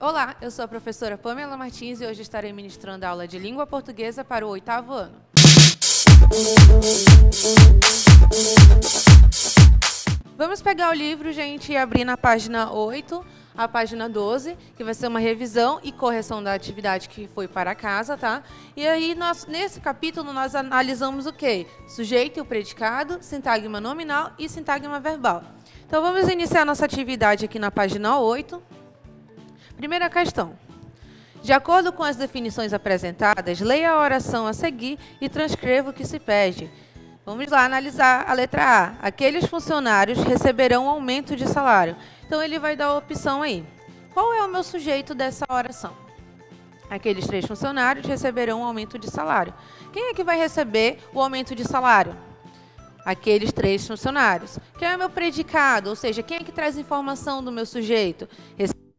Olá, eu sou a professora Pamela Martins e hoje estarei ministrando a aula de língua portuguesa para o 8º ano. Vamos pegar o livro, gente, e abrir na página 8, a página 12, que vai ser uma revisão e correção da atividade que foi para casa, tá? E aí, nesse capítulo, nós analisamos o quê? Sujeito e o predicado, sintagma nominal e sintagma verbal. Então, vamos iniciar nossa atividade aqui na página 8. Primeira questão. De acordo com as definições apresentadas, leia a oração a seguir e transcreva o que se pede. Vamos lá analisar a letra A. Aqueles funcionários receberão aumento de salário. Então, ele vai dar a opção aí. Qual é o meu sujeito dessa oração? Aqueles 3 funcionários receberão um aumento de salário. Quem é que vai receber o aumento de salário? Aqueles 3 funcionários. Quem é o meu predicado? Ou seja, quem é que traz informação do meu sujeito?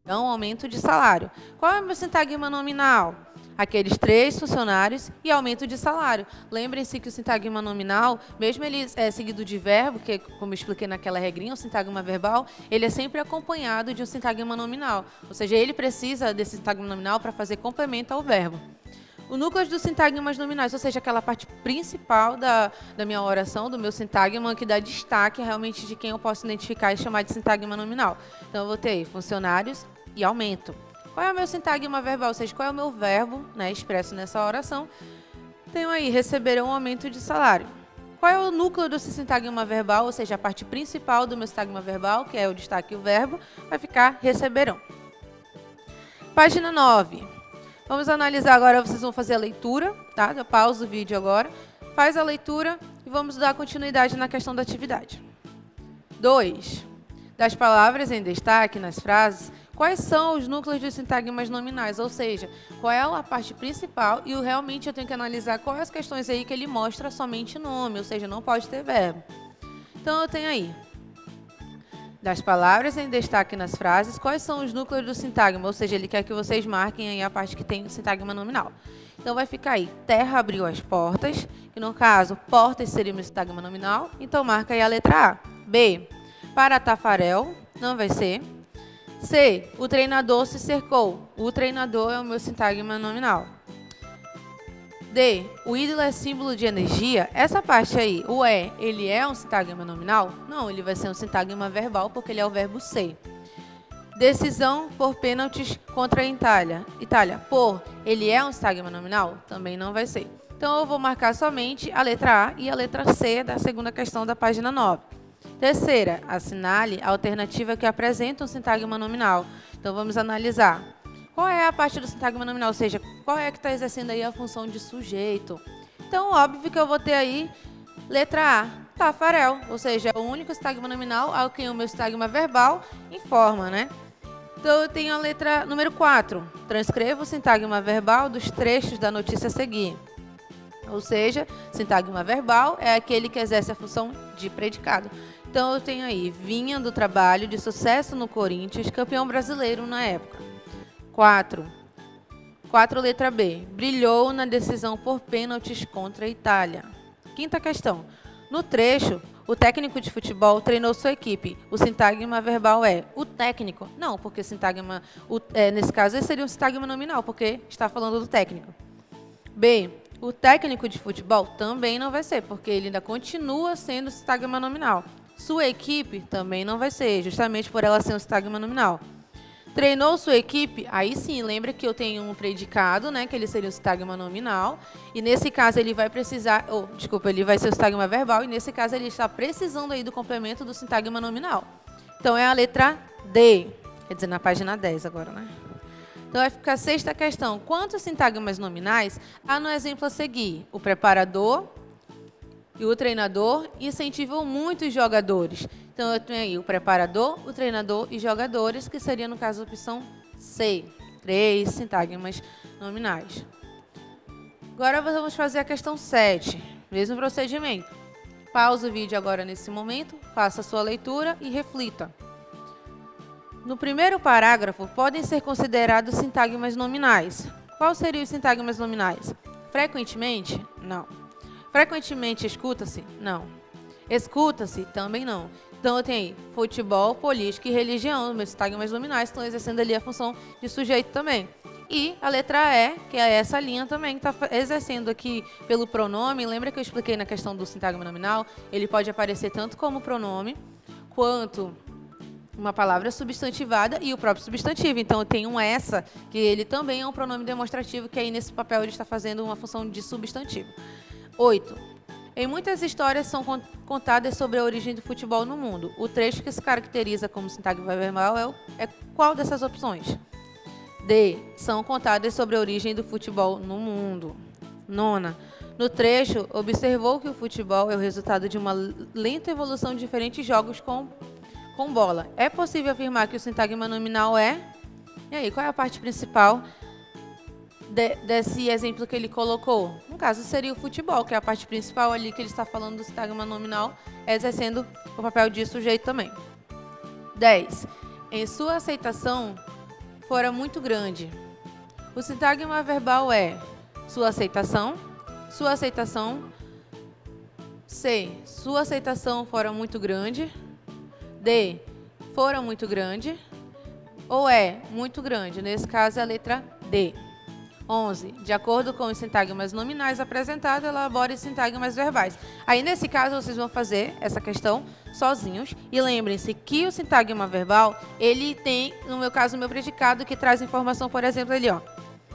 Um aumento de salário. Qual é o meu sintagma nominal? Aqueles 3 funcionários e aumento de salário. Lembrem-se que o sintagma nominal, mesmo ele seguido de verbo, que como eu expliquei naquela regrinha, o sintagma verbal, ele é sempre acompanhado de um sintagma nominal. Ou seja, ele precisa desse sintagma nominal para fazer complemento ao verbo. O núcleo dos sintagmas nominais, ou seja, aquela parte principal da minha oração, do meu sintagma, que dá destaque realmente de quem eu posso identificar e chamar de sintagma nominal. Então, eu vou ter aí funcionários e aumento. Qual é o meu sintagma verbal? Ou seja, qual é o meu verbo, né, expresso nessa oração? Tenho aí, receberão um aumento de salário. Qual é o núcleo desse sintagma verbal? Ou seja, a parte principal do meu sintagma verbal, que é o destaque e o verbo, vai ficar receberão. Página 9. Vamos analisar agora, vocês vão fazer a leitura, tá? Eu pauso o vídeo agora. Faz a leitura e vamos dar continuidade na questão da atividade. 2. Das palavras em destaque nas frases, quais são os núcleos dos sintagmas nominais? Ou seja, qual é a parte principal e realmente eu tenho que analisar quais as questões aí que ele mostra somente nome, ou seja, não pode ter verbo. Então, eu tenho aí. Das palavras em destaque nas frases, quais são os núcleos do sintagma? Ou seja, ele quer que vocês marquem aí a parte que tem o sintagma nominal. Então, vai ficar aí, terra abriu as portas, que no caso, portas seria o meu sintagma nominal. Então, marca aí a letra A. B, para Tafarel, não vai ser. C, o treinador se cercou. O treinador é o meu sintagma nominal. D, o ídolo é símbolo de energia. Essa parte aí, o é, ele é um sintagma nominal? Não, ele vai ser um sintagma verbal porque ele é o verbo ser. Decisão por pênaltis contra a Itália. Por, ele é um sintagma nominal? Também não vai ser. Então, eu vou marcar somente a letra A e a letra C da segunda questão da página 9. Terceira, assinale a alternativa que apresenta um sintagma nominal. Então, vamos analisar. Qual é a parte do sintagma nominal? Ou seja, qual é que está exercendo aí a função de sujeito? Então, óbvio que eu vou ter aí letra A, Tafarel. Ou seja, é o único sintagma nominal ao que o meu sintagma verbal informa, né? Então, eu tenho a letra número 4. Transcreva o sintagma verbal dos trechos da notícia a seguir. Ou seja, sintagma verbal é aquele que exerce a função de predicado. Então, eu tenho aí, vinha do trabalho de sucesso no Corinthians, campeão brasileiro na época. 4, letra B. Brilhou na decisão por pênaltis contra a Itália. Quinta questão. No trecho, o técnico de futebol treinou sua equipe. O sintagma verbal é o técnico? Não, porque sintagma, nesse caso, esse seria um sintagma nominal, porque está falando do técnico. B. O técnico de futebol também não vai ser, porque ele ainda continua sendo sintagma nominal. Sua equipe também não vai ser, justamente por ela ser um sintagma nominal. Treinou sua equipe, aí sim, lembra que eu tenho um predicado, né, que ele seria o sintagma nominal, e nesse caso ele vai precisar, ele vai ser o sintagma verbal, e nesse caso ele está precisando aí do complemento do sintagma nominal. Então, é a letra D, quer dizer, na página 10 agora, né? Então, vai ficar a sexta questão. Quantos sintagmas nominais há no exemplo a seguir? O preparador e o treinador incentivam muitos jogadores. Então, eu tenho aí o preparador, o treinador e jogadores, que seria, no caso, a opção C. 3 sintagmas nominais. Agora, vamos fazer a questão 7. Mesmo procedimento. Pausa o vídeo agora nesse momento, faça a sua leitura e reflita. No primeiro parágrafo, podem ser considerados sintagmas nominais. Quais seriam os sintagmas nominais? Frequentemente? Não. Frequentemente escuta-se? Não. Escuta-se? Também não. Então, eu tenho aí futebol, política e religião, meus sintagmas nominais estão exercendo ali a função de sujeito também. E a letra E, que é essa linha também, que está exercendo aqui pelo pronome. Lembra que eu expliquei na questão do sintagma nominal? Ele pode aparecer tanto como pronome, quanto uma palavra substantivada e o próprio substantivo. Então, eu tenho um essa, que ele também é um pronome demonstrativo, que aí nesse papel ele está fazendo uma função de substantivo. 8. Em muitas histórias são contadas sobre a origem do futebol no mundo. O trecho que se caracteriza como sintagma verbal é qual dessas opções? D. São contadas sobre a origem do futebol no mundo. 9. No trecho, observou que o futebol é o resultado de uma lenta evolução de diferentes jogos com bola. É possível afirmar que o sintagma nominal é... E aí, qual é a parte principal desse exemplo que ele colocou? No caso, seria o futebol, que é a parte principal ali que ele está falando do sintagma nominal, exercendo o papel de sujeito também. 10. Em sua aceitação, fora muito grande. O sintagma verbal é sua aceitação. C. Sua aceitação fora muito grande. D. Fora muito grande. Ou é muito grande. Nesse caso, é a letra D. 11. De acordo com os sintagmas nominais apresentados, elabore sintagmas verbais. Aí, nesse caso, vocês vão fazer essa questão sozinhos. E lembrem-se que o sintagma verbal, ele tem, no meu caso, o meu predicado, que traz informação, por exemplo, ali, ó.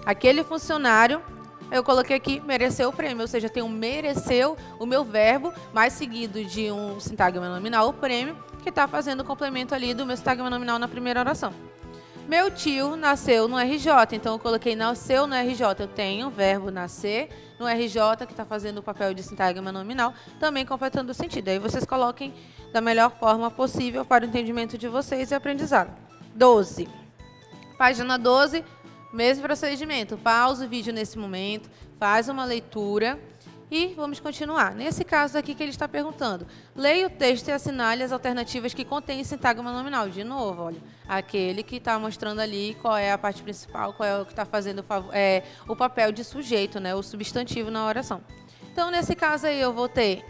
Aquele funcionário, eu coloquei aqui, mereceu o prêmio. Ou seja, tem um mereceu, o meu verbo, mais seguido de um sintagma nominal, o prêmio, que está fazendo o complemento ali do meu sintagma nominal na primeira oração. Meu tio nasceu no RJ, então eu coloquei nasceu no RJ. Eu tenho o verbo nascer no RJ, que está fazendo o papel de sintagma nominal, também completando o sentido. Aí vocês coloquem da melhor forma possível para o entendimento de vocês e aprendizado. 12. Página 12, mesmo procedimento. Pausa o vídeo nesse momento, faz uma leitura e vamos continuar. Nesse caso aqui que ele está perguntando, leia o texto e assinale as alternativas que contêm sintagma nominal. De novo, olha, aquele que está mostrando ali qual é a parte principal, qual é o que está fazendo o papel de sujeito, né, o substantivo na oração. Então, nesse caso aí, eu vou ter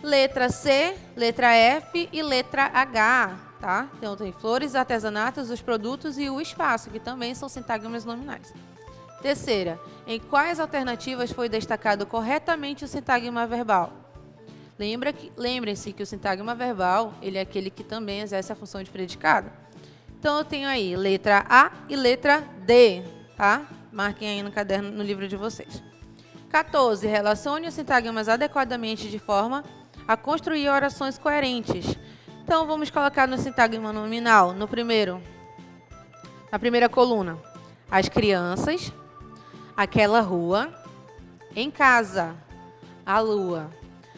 letra C, letra F e letra H, tá? Então, tem flores, artesanatos, os produtos e o espaço, que também são sintagmas nominais. Terceira, em quais alternativas foi destacado corretamente o sintagma verbal? Lembrem-se que o sintagma verbal, ele é aquele que também exerce a função de predicado. Então, eu tenho aí letra A e letra D, tá? Marquem aí no caderno, no livro de vocês. 14. Relacione os sintagmas adequadamente de forma a construir orações coerentes. Então, vamos colocar no sintagma nominal, na primeira coluna, as crianças, aquela rua, em casa, a lua.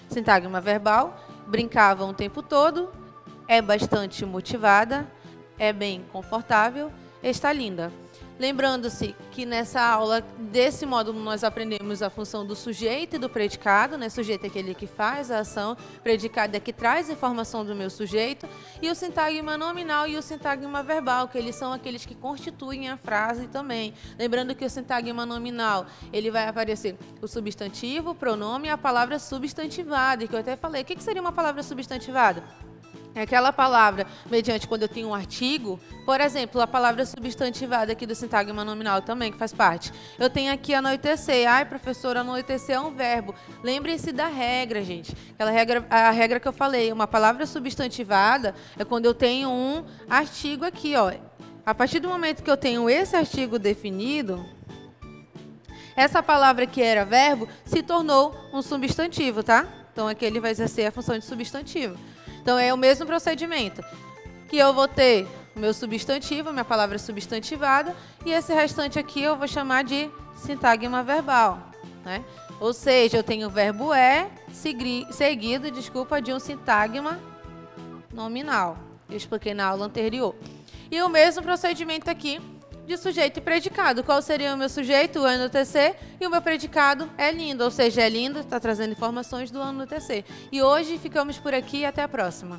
Sintagma verbal, brincavam o tempo todo, é bastante motivada, é bem confortável, está linda. Lembrando-se que nessa aula, desse módulo, nós aprendemos a função do sujeito e do predicado, né? Sujeito é aquele que faz a ação, predicado é que traz informação do meu sujeito, e o sintagma nominal e o sintagma verbal, que eles são aqueles que constituem a frase também. Lembrando que o sintagma nominal, ele vai aparecer o substantivo, o pronome e a palavra substantivada, que eu até falei. O que seria uma palavra substantivada? É aquela palavra, mediante quando eu tenho um artigo, por exemplo, a palavra substantivada aqui do sintagma nominal também, que faz parte. Eu tenho aqui anoitecer. Ai, professora, anoitecer é um verbo. Lembrem-se da regra, gente. A regra que eu falei, uma palavra substantivada é quando eu tenho um artigo aqui, ó. A partir do momento que eu tenho esse artigo definido, essa palavra que era verbo se tornou um substantivo, tá? Então, aqui ele vai exercer a função de substantivo. Então, é o mesmo procedimento, que eu vou ter o meu substantivo, minha palavra substantivada, e esse restante aqui eu vou chamar de sintagma verbal, né? Ou seja, eu tenho o verbo seguido, de um sintagma nominal. Eu expliquei na aula anterior. E o mesmo procedimento aqui de sujeito e predicado. Qual seria o meu sujeito? O anoitecer. E o meu predicado é lindo, ou seja, é lindo, está trazendo informações do anoitecer. E hoje ficamos por aqui e até a próxima.